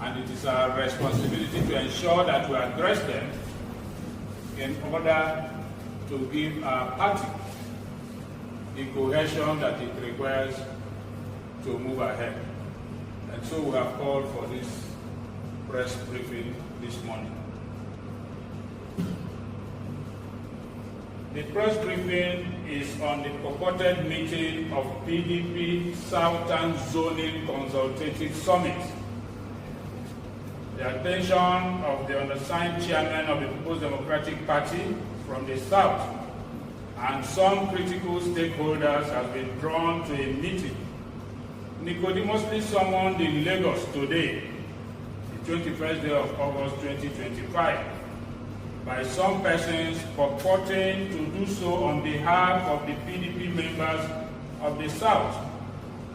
and it is our responsibility to ensure that we address them in order to give our party the cohesion that it requires to move ahead. And so we have called for this press briefing this morning. The press briefing is on the purported meeting of PDP Southern Zoning Consultative Summit. The attention of the undersigned chairman of the People's Democratic Party from the South and some critical stakeholders has been drawn to a meeting nicodemously summoned in Lagos today, the 21st day of August 2025, by some persons purporting to do so on behalf of the PDP members of the South,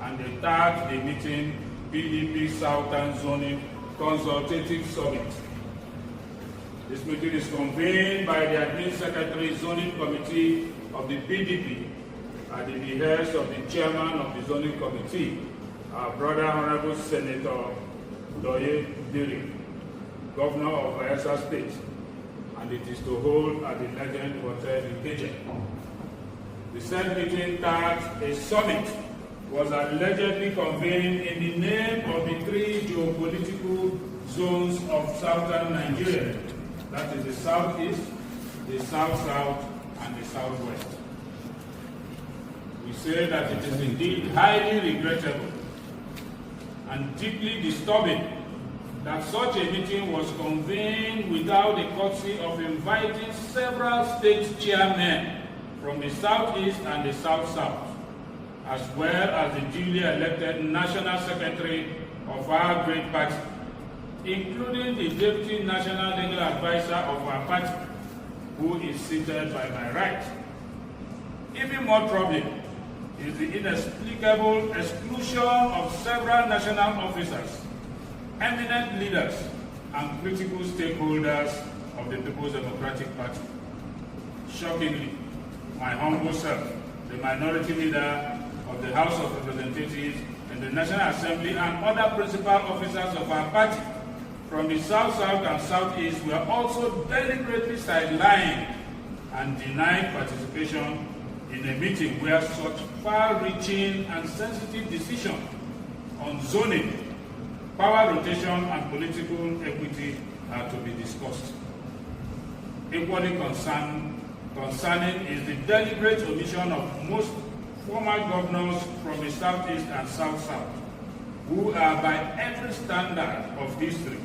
and they tagged the meeting PDP Southern Zoning Consultative Summit. This meeting is convened by the Admin Secretary Zoning Committee of the PDP at the behest of the Chairman of the Zoning Committee, our brother Honorable Senator Doye Diri, Governor of Bayelsa State, and it is to hold at the Legend Hotel in Ikeja. The said meeting tagged a summit was allegedly convened in the name of the three geopolitical zones of southern Nigeria, that is the Southeast, the South-South, and the Southwest. We say that it is indeed highly regrettable and deeply disturbing that such a meeting was convened without the courtesy of inviting several state chairmen from the Southeast and the South-South, as well as the duly elected National Secretary of our great party, including the Deputy National Legal Advisor of our party, who is seated by my right. Even more troubling is the inexplicable exclusion of several national officers, eminent leaders, and critical stakeholders of the People's Democratic Party. Shockingly, my humble self, the minority leader of the House of Representatives and the National Assembly, and other principal officers of our party from the South, South, and Southeast were also deliberately sidelined and denied participation in a meeting where such far-reaching and sensitive decisions on zoning, power rotation, and political equity are to be discussed. Equally concerning is the deliberate omission of most former governors from the Southeast and South-South, who are by every standard of history,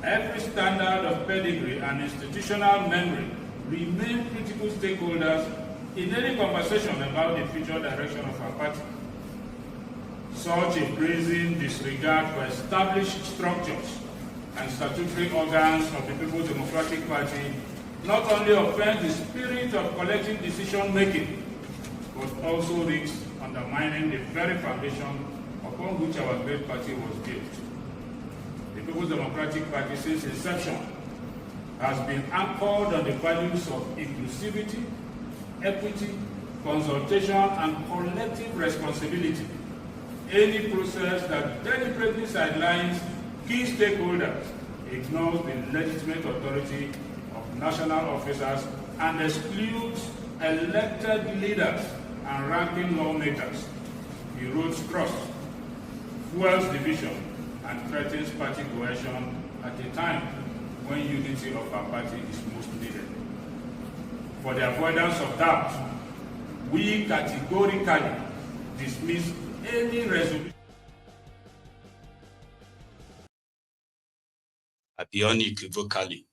every standard of pedigree and institutional memory, remain critical stakeholders in any conversation about the future direction of our party. Such a brazen disregard for established structures and statutory organs of the People's Democratic Party not only offends the spirit of collective decision-making, but also risks undermining the very foundation upon which our great party was built. The People's Democratic Party, since inception, has been anchored on the values of inclusivity, equity, consultation, and collective responsibility. Any process that deliberately sidelines key stakeholders ignores the legitimate authority of national officers and excludes elected leaders and ranking lawmakers, erodes trust, fuels division, and threatens party cohesion at a time when unity of our party is most needed. For the avoidance of doubt, we categorically dismiss any resolution. Unequivocally,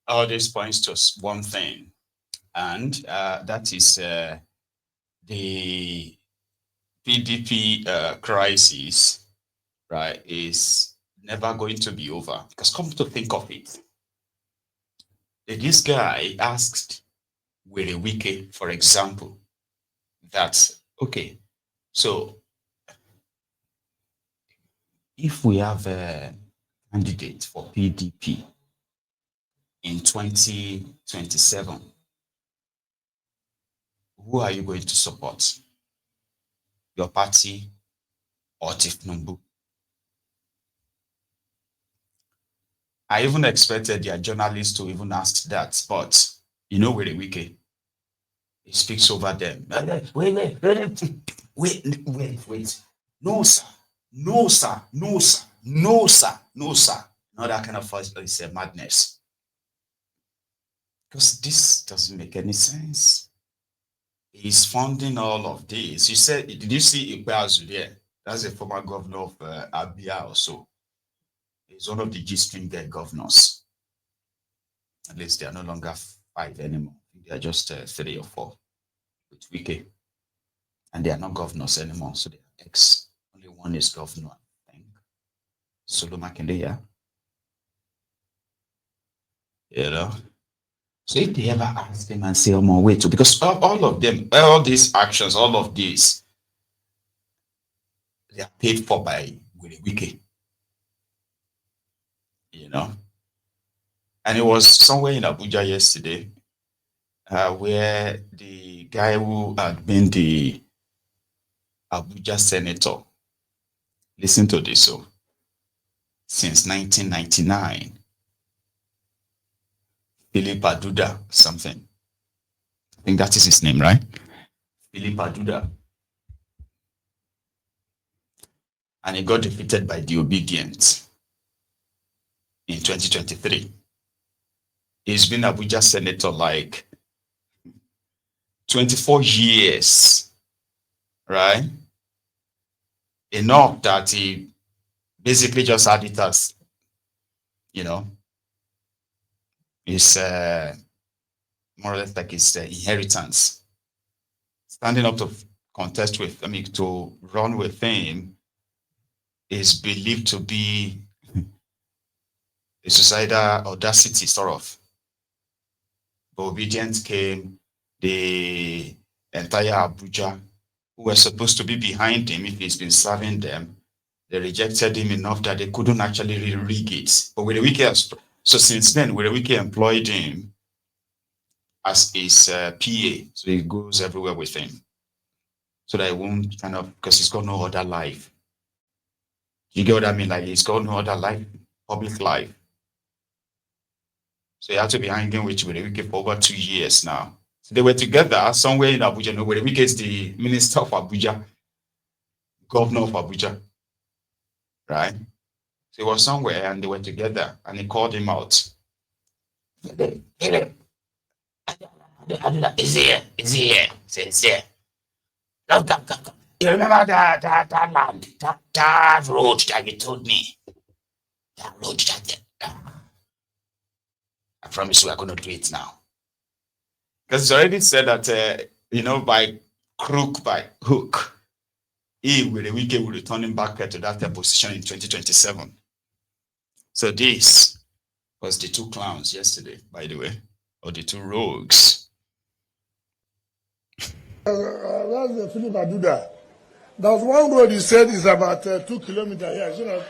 all this points to one thing, and that is the PDP crisis, right, is never going to be over. Because come to think of it, this guy asked Wike, for example, that, okay, so if we have a candidate for PDP in 2027, who are you going to support? your party or Tifnumbu. I even expected their journalists to even ask that, but you know, with Wike, he speaks over them. Wait. No, sir. No, sir. No, sir. No, sir. No, sir. No, that kind of voice is a madness. Because this doesn't make any sense. He's funding all of this. You said, did you see Ikpeazu there? That's a former governor of Abia also. He's one of the G-string governors. At least they are no longer 5 anymore. They are just 3 or 4 with Wike. And they are not governors anymore, so they are ex. Only one is governor, I think. Solo Makinde, yeah. You know? So if they ever ask them and say, oh, more wait, because all of them, all these actions, all of these, they are paid for by Wike. You know? And it was somewhere in Abuja yesterday where the guy who had been the Abuja senator, listen to this, so since 1999, Philip Aduda, something. I think that is his name, right? Philip Aduda. And he got defeated by the Obedient in 2023. He's been Abuja senator like 24 years, right? Enough that he basically just had it as, you know, his more or less like his inheritance. Standing up to contest with, to run with him is believed to be a suicidal audacity, sort of. But Obedience came, the entire Abuja, who were supposed to be behind him if he's been serving them, they rejected him enough that they couldn't actually rig it. But with the Wike, so since then, with the Wike employed him as his PA, so he goes everywhere with him, so that he won't kind of, because he's got no other life. You get what I mean? Like, he's got no other life, public life. So he had to be hanging with Wike for over 2 years now. So they were together somewhere in Abuja. No, Wike is the minister of Abuja, governor of Abuja, right? So he was somewhere and they were together and he called him out. Is he here? Says here. Come. You remember that land, that road that you told me? That road that I promise you I'm going to do it now. Because it's already said that, by crook, by hook, he with the Wike will return him back to that position in 2027. So this was the 2 clowns yesterday, by the way, or the 2 rogues. That's the Philip Aduda. There was one road he said is about 2 kilometers here.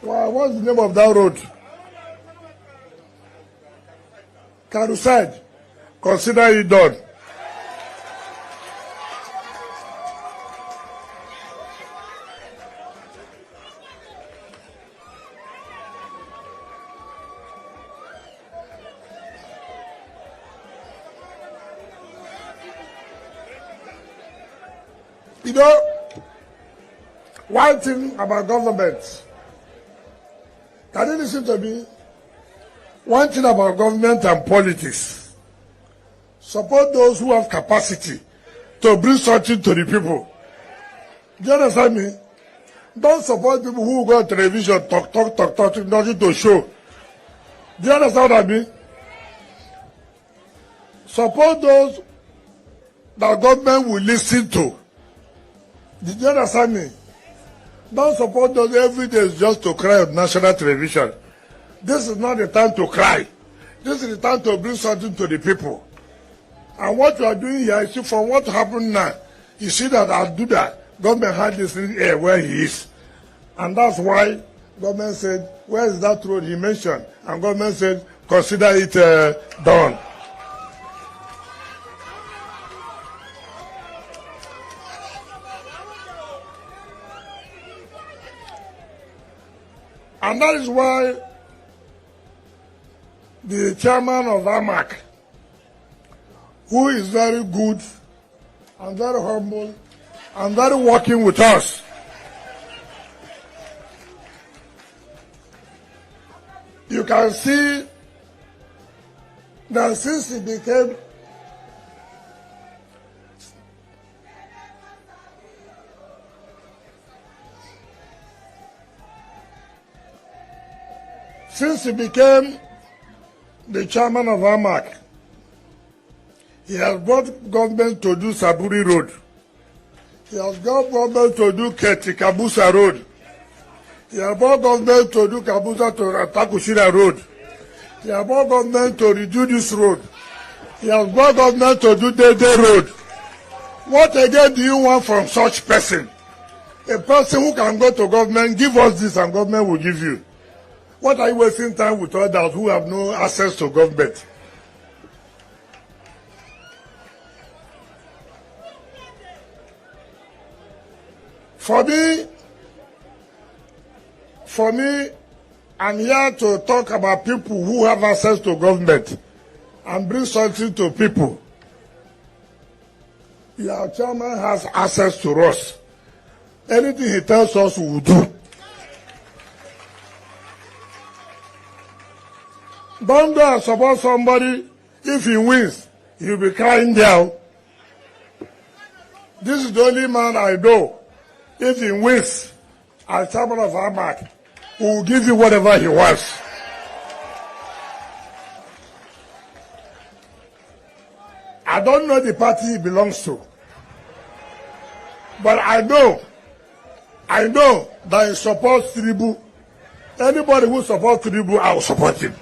What's the name of that road? Carousel. Consider it done. You know, one thing about government, can you listen to me? One thing about government and politics, support those who have capacity to bring something to the people. Do you understand me? Don't support people who go on television, talk, nothing to show. Do you understand what I mean? Support those that government will listen to. Did you understand me? Don't support those every day just to cry on national television. This is not the time to cry. This is the time to bring something to the people. And what you are doing here, you see, from what happened now, you see that I'll do that. Government had this in air where he is. And that's why government said, where is that road he mentioned? And government said, consider it done. And that is why the chairman of AMAC, who is very good and very humble and very working with us, you can see that since he became the chairman of AMAC, he has brought government to do Saburi Road. He has got government to do Kabusa Road. He has brought government to do Kabusa to Takushira Road. He has brought government to redo this road. He has brought government to do Dede Road. What again do you want from such person? A person who can go to government, give us this and government will give you. What are you wasting time with others who have no access to government? For me, I'm here to talk about people who have access to government and bring something to people. Your chairman has access to us. Anything he tells us, we will do. Don't go and support somebody. If he wins, he'll be crying down. This is the only man I know. If he wins, as chairman of AMAC, he will give you whatever he wants. I don't know the party he belongs to. But I know that he supports Tinubu. Anybody who supports Tinubu, I will support him.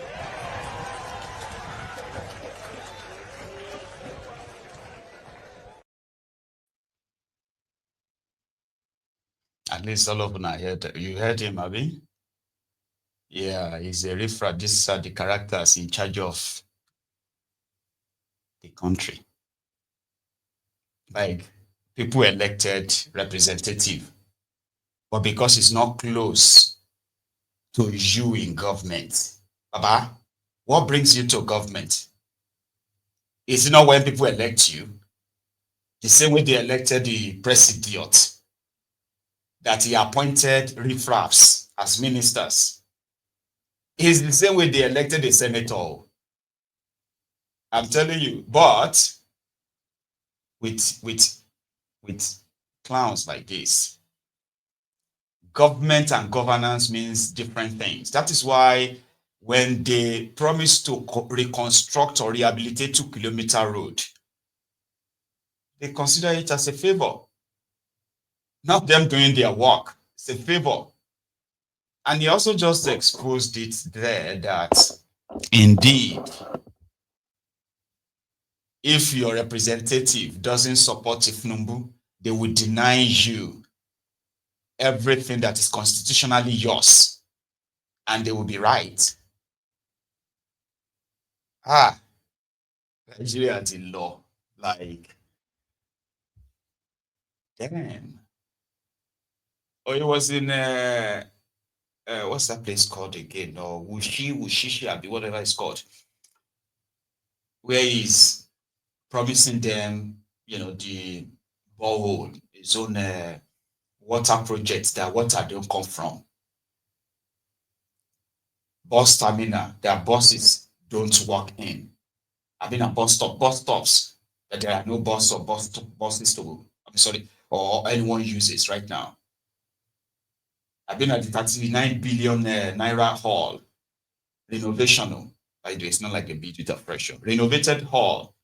At least all of them heard. You heard him, Abi? Yeah, he's a riffraff. These are the characters in charge of the country. Like people elected representative, but because it's not close to you in government, Baba, what brings you to government? Is it not when people elect you? The same way they elected the president, that he appointed riffraffs as ministers. It's the same way they elected a senator. I'm telling you, but with clowns like this, government and governance means different things. That is why when they promise to reconstruct or rehabilitate 2-kilometer road, they consider it as a favor. Not them doing their work. It's a favor. And he also just exposed it there that indeed, if your representative doesn't support Ifnumbu, they will deny you everything that is constitutionally yours. And they will be right. Nigeria is in law. Like, damn. Oh, it was in what's that place called again? Or Wushishi, whatever it's called. Where he's promising them, the borehole, his own water projects that water don't come from. Bus terminal, their buses don't walk in. I've been at bus stops that there are no buses or anyone uses right now. I've been at the 39 billion naira hall renovation. By the way, it's not like a bit with a pressure. Renovated hall,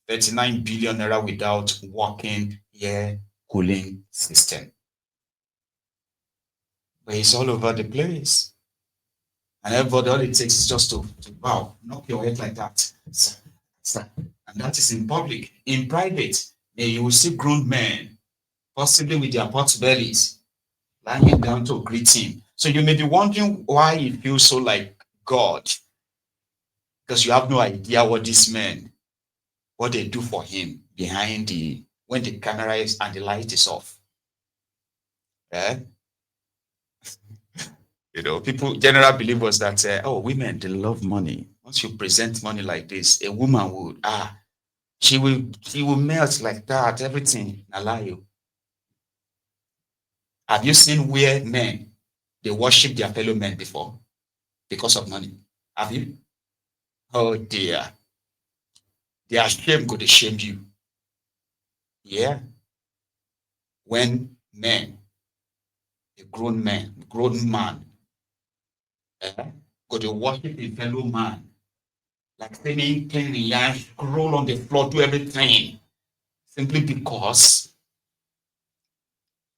39 billion naira without working air cooling system. But it's all over the place. And everybody, all it takes is just to wow, knock your head like that. And that is in public. In private, you will see grown men, possibly with their pot bellies, lying down to greet him. So you may be wondering why he feels so like God, because you have no idea what these men, what they do for him behind when the camera is and the light is off. Yeah? You know, people general belief was that oh, women, they love money. Once you present money like this, a woman would she will melt like that. Everything. Allow you. Have you seen where men they worship their fellow men before because of money? Have you? Oh dear. Their shame go to shame you. Yeah. When men, a grown man, go to worship a fellow man, like saying, clean the yarn, scroll on the floor, do everything, simply because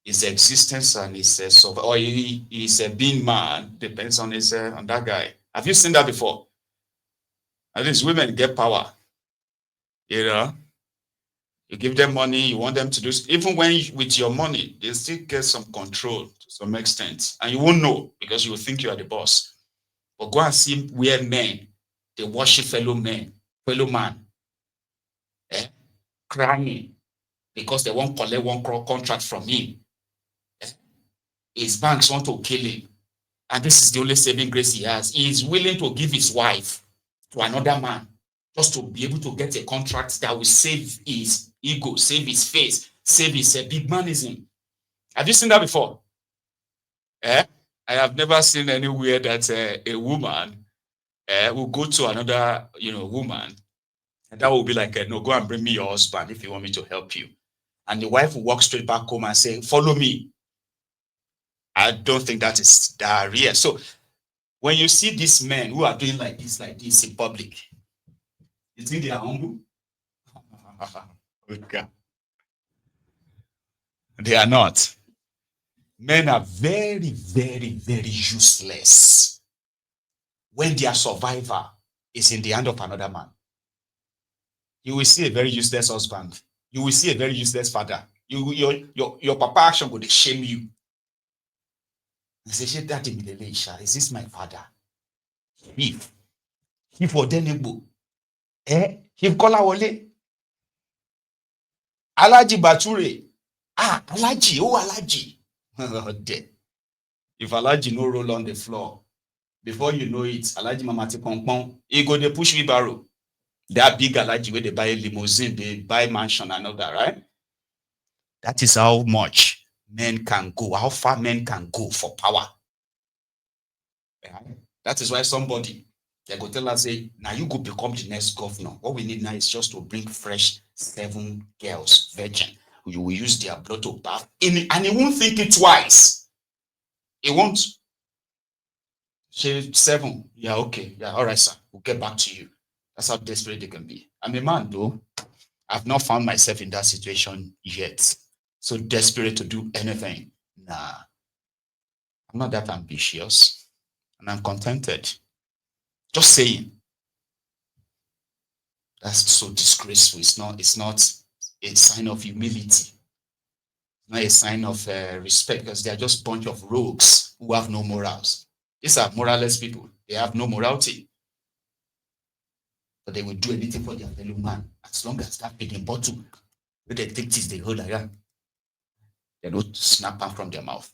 his existence and his or he is a being man depends on his on that guy. Have you seen that before? At least women get power. You know, you give them money, you want them to do even when with your money, they still get some control to some extent, and you won't know because you will think you are the boss. But go and see where men they worship fellow man, crying because they won't collect one contract from him. His banks want to kill him. And this is the only saving grace he has. He is willing to give his wife to another man just to be able to get a contract that will save his ego, save his face, save his big manism. Have you seen that before? I have never seen anywhere that a woman will go to another, woman, and that will be like, no, go and bring me your husband if you want me to help you. And the wife will walk straight back home and say, follow me. I don't think that is diarrhea. So when you see these men who are doing like this in public, you think they are humble? Okay. They are not. Men are very, very, very useless when their survivor is in the hand of another man. You will see a very useless husband. You will see a very useless father. Your papa action will shame you. He says, is this my father? If Odenegbo, if Kolawole, Alaji Bature, Alaji. If Alaji no roll on the floor, before you know it, Alaji Mamati Pongpong, he go they push wheelbarrow. That big Alaji where they buy a limousine, they buy mansion and all that, right? That is how much men can go, how far men can go for power. That is why somebody, they go tell us, say, now you go become the next governor. What we need now is just to bring fresh 7 girls, virgin. You will use their blood to bath. And he won't think it twice. He won't say 7. Yeah, okay. Yeah, all right, sir. We'll get back to you. That's how desperate they can be. I'm a man, though. I've not found myself in that situation yet. So desperate to do anything. Nah. I'm not that ambitious. And I'm contented. Just saying. That's so disgraceful. It's not a sign of humility. It's not a sign of respect, because they're just a bunch of rogues who have no morals. These are moralless people. They have no morality. But they will do anything for their fellow man as long as that feeding bottle with the thick teeth they hold around. They don't snap out from their mouth.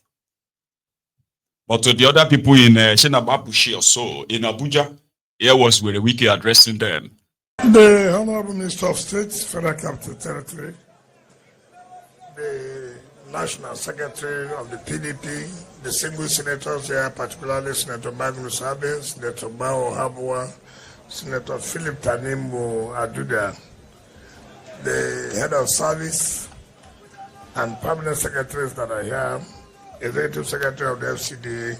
But to the other people in Shenabapushi or so, in Abuja, here was where Wike addressing them. The Honorable Minister of State, Federal Capital Territory, the National Secretary of the PDP, the single senators here, particularly Senator Magnus Abe, Senator Bao Habwa, Senator Philip Tanimbo Aduda, the head of service and permanent secretaries that are here, executive secretary of the FCDA,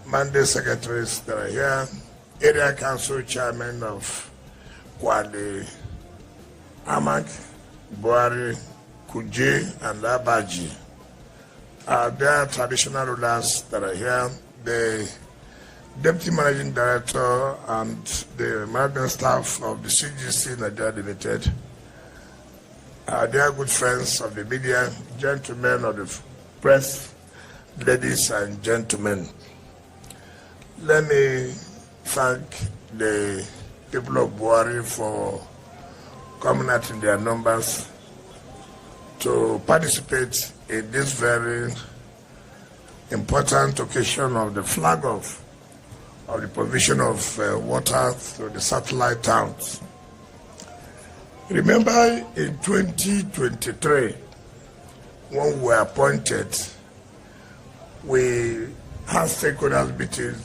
mandate secretaries that are here, area council chairman of Kwale, Amak, Buhari, Kuje, and Abaji. There are traditional rulers that are here, the Deputy Managing Director and the management staff of the CGC Nigeria Limited. They are good friends of the media, gentlemen of the press, ladies and gentlemen. Let me thank the people of Buhari for coming out in their numbers to participate in this very important occasion of the flag off of the provision of water to the satellite towns. Remember in 2023, when we were appointed, we had stakeholders meetings